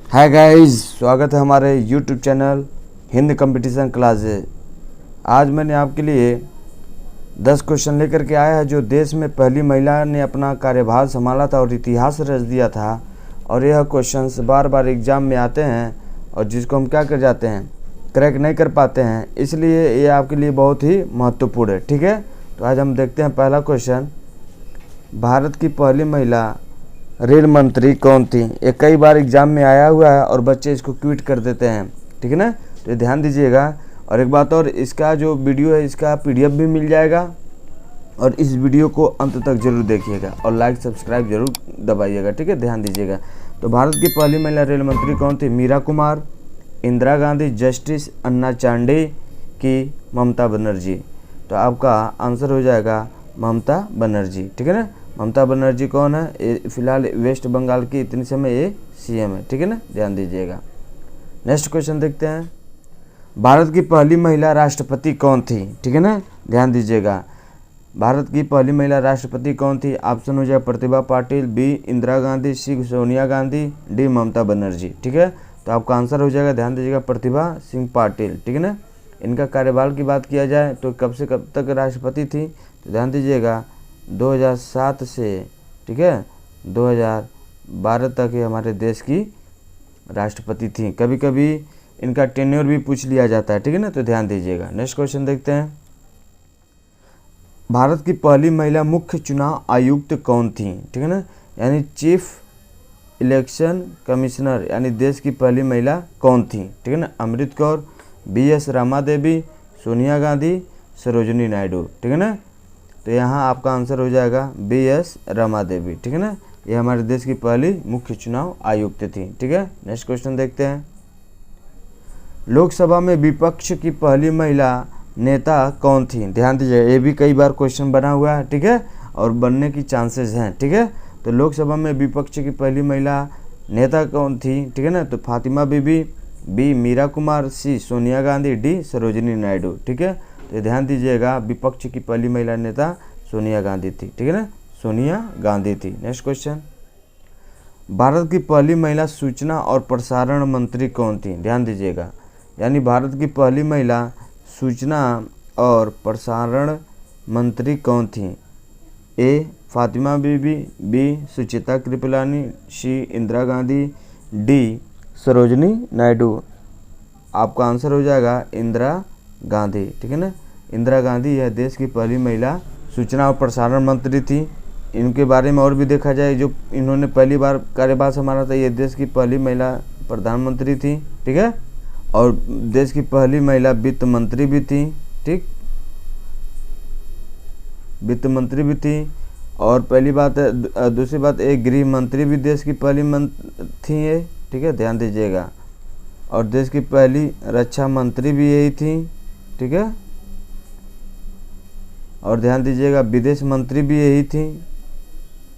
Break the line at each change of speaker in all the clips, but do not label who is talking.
Hi guys, स्वागत है हमारे YouTube channel Hind competition classes. आज मैंने आपके लिए 10 क्वेश्चन लेकर के आया है जो देश में पहली महिला ने अपना कार्यभार संभाला था और इतिहास रच दिया था। और यह क्वेश्चंस बार बार एग्जाम में आते हैं और जिसको हम क्या कर जाते हैं, क्रैक नहीं कर पाते हैं, इसलिए ये आपके लिए बहुत ही महत्वपूर्ण है। ठीक है, तो आज हम देखते हैं पहला क्वेश्चन। भारत की पहली महिला रेल मंत्री कौन थी? ये कई बार एग्जाम में आया हुआ है और बच्चे इसको क्विट कर देते हैं। ठीक है ना, तो ध्यान दीजिएगा। और एक बात और, इसका जो वीडियो है इसका PDF भी मिल जाएगा और इस वीडियो को अंत तक जरूर देखिएगा और लाइक सब्सक्राइब जरूर दबाइएगा। ठीक है, ध्यान दीजिएगा। तो भारत की पहली महिला रेल मंत्री कौन थी? मीरा कुमार, इंदिरा गांधी, जस्टिस अन्ना चांडी की ममता बनर्जी? तो आपका आंसर हो जाएगा ममता बनर्जी। ठीक है ना, ममता बनर्जी कौन है? फिलहाल वेस्ट बंगाल की इतनी समय ये CM है। ठीक है ना, ध्यान दीजिएगा। नेक्स्ट क्वेश्चन देखते हैं। भारत की पहली महिला राष्ट्रपति कौन थी? ठीक है ना, ध्यान दीजिएगा। भारत की पहली महिला राष्ट्रपति कौन थी? ऑप्शन हो जाए Pratibha Patil, B Indira Gandhi, C Sonia Gandhi, D Mamata Banerjee. ठीक है, तो आपका आंसर हो जाएगा, ध्यान दीजिएगा, प्रतिभा सिंह पाटिल। ठीक है ना। इनका कार्यकाल की बात किया जाए तो कब से कब तक राष्ट्रपति थी? तो ध्यान दीजिएगा 2007 से, ठीक है, 2012 तक ये हमारे देश की राष्ट्रपति थी। कभी कभी इनका टेन्योर भी पूछ लिया जाता है। ठीक है ना, तो ध्यान दीजिएगा। नेक्स्ट क्वेश्चन देखते हैं। भारत की पहली महिला मुख्य चुनाव आयुक्त कौन थी? ठीक है ना, यानी चीफ इलेक्शन कमिश्नर, यानी देश की पहली महिला कौन थी? ठीक है ना, अमृत कौर, BS रमा देवी, सोनिया गांधी, सरोजिनी नायडू। ठीक है ना, तो यहाँ आपका आंसर हो जाएगा BS रमा देवी। ठीक है ना, ये हमारे देश की पहली मुख्य चुनाव आयुक्त थी। ठीक है, नेक्स्ट क्वेश्चन देखते हैं। लोकसभा में विपक्ष की पहली महिला नेता कौन थी? ध्यान दीजिए, ये भी कई बार क्वेश्चन बना हुआ है। ठीक है, और बनने की चांसेस हैं। ठीक है, तो लोकसभा में विपक्ष की पहली महिला नेता कौन थी? ठीक है ना, तो फातिमा बीबी, B Meera Kumar, C Sonia Gandhi, D Sarojini Naidu. ठीक है, तो ध्यान दीजिएगा, विपक्ष की पहली महिला नेता सोनिया गांधी थी। ठीक है ना, सोनिया गांधी थी। Next question. भारत की पहली महिला सूचना और प्रसारण मंत्री कौन थी? ध्यान दीजिएगा, यानी भारत की पहली महिला सूचना और प्रसारण मंत्री कौन थी? A Fatima Bibi, B Suchita Kripalani, C Indira Gandhi, D Sarojini Naidu. आपका आंसर हो जाएगा इंदिरा गांधी। ठीक है ना, इंदिरा गांधी यह देश की पहली महिला सूचना और प्रसारण मंत्री थी। इनके बारे में और भी देखा जाए, जो इन्होंने पहली बार कार्यभार संभाला था, ये देश की पहली महिला प्रधानमंत्री थी। ठीक है, और देश की पहली महिला वित्त मंत्री भी थी। ठीक, वित्त मंत्री भी थी। और पहली बात है, दूसरी बात, एक गृह मंत्री भी देश की पहली थी ये। ठीक है, ध्यान दीजिएगा। और देश की पहली रक्षा मंत्री भी यही थी। ठीक है, और ध्यान दीजिएगा, विदेश मंत्री भी यही थी,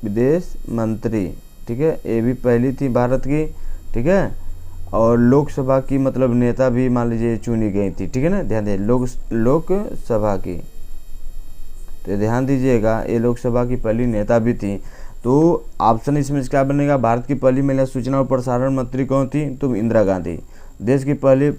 विदेश मंत्री। ठीक है, ये भी पहली थी भारत की। ठीक है, और लोकसभा की मतलब नेता भी मान लीजिए चुनी गई थी। ठीक है ना, ध्यान दीजिए, लोकसभा की, तो ध्यान दीजिएगा, ये लोकसभा की पहली नेता भी थी। तो ऑप्शन इसमें क्या बनेगा? भारत की पहली महिला सूचना और प्रसारण मंत्री कौन थी? तो इंदिरा गांधी। देश की पहली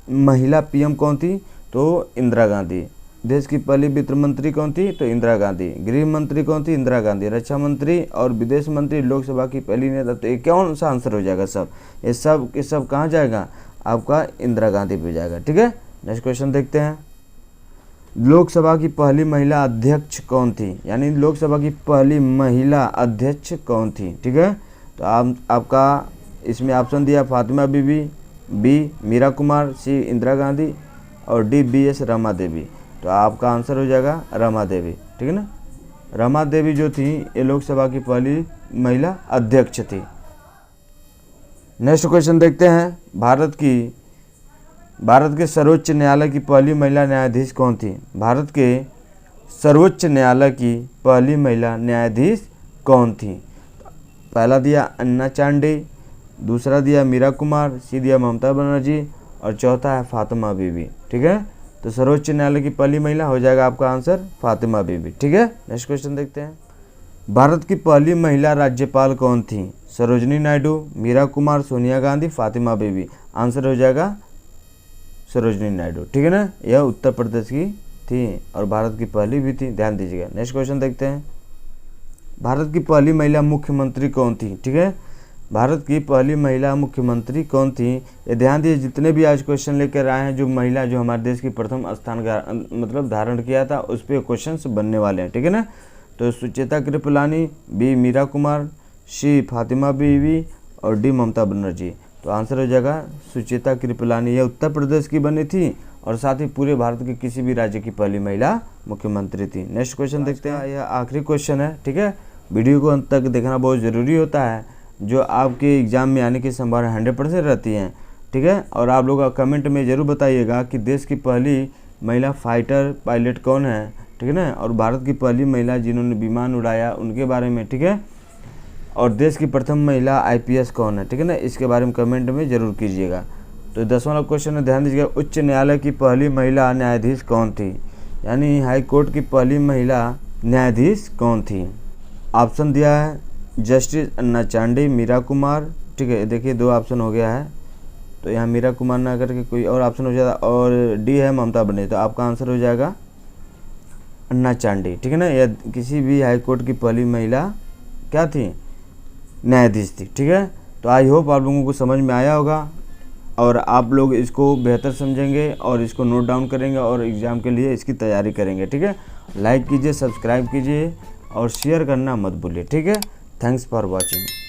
महिला PM कौन थी? तो इंदिरा गांधी। देश की पहली वित्त मंत्री कौन थी? तो इंदिरा गांधी। गृह मंत्री कौन थी? इंदिरा गांधी। रक्षा मंत्री और विदेश मंत्री लोकसभा की पहली नेता। तो ये कौन सा आंसर हो जाएगा? सब ये सब कहाँ जाएगा? आपका इंदिरा गांधी पे जाएगा। ठीक है, नेक्स्ट क्वेश्चन देखते हैं। लोकसभा की पहली महिला अध्यक्ष कौन थी? यानी लोकसभा की पहली महिला अध्यक्ष कौन थी? ठीक है, तो आपका इसमें ऑप्शन दिया फातिमा बीबी, B मीरा कुमार, C इंदिरा गांधी और D BS रमा देवी। तो आपका आंसर हो जाएगा रमा देवी। ठीक है ना, रमा देवी जो थी ये लोकसभा की पहली महिला अध्यक्ष थी। नेक्स्ट क्वेश्चन देखते हैं। भारत के सर्वोच्च न्यायालय की पहली महिला न्यायाधीश कौन थी? भारत के सर्वोच्च न्यायालय की पहली महिला न्यायाधीश कौन थी? पहला दिया अन्ना चांडी, दूसरा दिया मीरा कुमार, C दिया ममता बनर्जी और चौथा है फातिमा बीबी। ठीक है, तो सर्वोच्च न्यायालय की पहली महिला हो जाएगा आपका आंसर फातिमा बीबी। ठीक है, नेक्स्ट क्वेश्चन देखते हैं। भारत की पहली महिला राज्यपाल कौन थी? सरोजनी नायडू, मीरा कुमार, सोनिया गांधी, फातिमा बीबी। आंसर हो जाएगा सरोजनी नायडू, ठीक है ना। यह उत्तर प्रदेश की थी और भारत की पहली भी थी, ध्यान दीजिएगा। नेक्स्ट क्वेश्चन देखते हैं। भारत की पहली महिला मुख्यमंत्री कौन थी? ठीक है, भारत की पहली महिला मुख्यमंत्री कौन थी? ये ध्यान दीजिए, जितने भी आज क्वेश्चन लेकर आए हैं, जो महिला जो हमारे देश की प्रथम स्थान मतलब धारण किया था, उस पर क्वेश्चन बनने वाले हैं, ठीक है ना। तो सुचेता कृपलानी, बी मीरा कुमार, सी फातिमा बीवी और डी ममता बनर्जी। तो आंसर हो जाएगा सुचेता कृपलानी। यह उत्तर प्रदेश की बनी थी और साथ ही पूरे भारत के किसी भी राज्य की पहली महिला मुख्यमंत्री थी। नेक्स्ट क्वेश्चन देखते हैं। यह आखिरी क्वेश्चन है, ठीक है। वीडियो को अंत तक देखना बहुत ज़रूरी होता है, जो आपके एग्ज़ाम में आने की संभावना 100% रहती है, ठीक है। और आप लोग कमेंट में ज़रूर बताइएगा कि देश की पहली महिला फाइटर पायलट कौन है, ठीक है ना। और भारत की पहली महिला जिन्होंने विमान उड़ाया उनके बारे में, ठीक है। और देश की प्रथम महिला IPS कौन है, ठीक है ना, इसके बारे में कमेंट में ज़रूर कीजिएगा। तो 10वां वाला क्वेश्चन है, ध्यान दीजिएगा। उच्च न्यायालय की पहली महिला न्यायाधीश कौन थी? यानी हाई कोर्ट की पहली महिला न्यायाधीश कौन थी? ऑप्शन दिया है जस्टिस अन्ना चांडी, मीरा कुमार, ठीक है। देखिए 2 ऑप्शन हो गया है, तो यहाँ मीरा कुमार ना करके कोई और ऑप्शन हो जाएगा, और डी है ममता बनर्जी। तो आपका आंसर हो जाएगा अन्ना चांडी, ठीक है ना। यह किसी भी हाई कोर्ट की पहली महिला क्या थी? न्यायाधीश थी, ठीक है। तो आई होप आप लोगों को समझ में आया होगा और आप लोग इसको बेहतर समझेंगे और इसको नोट डाउन करेंगे और एग्ज़ाम के लिए इसकी तैयारी करेंगे, ठीक है। लाइक कीजिए, सब्सक्राइब कीजिए और शेयर करना मत भूलिए, ठीक है। Thanks for watching.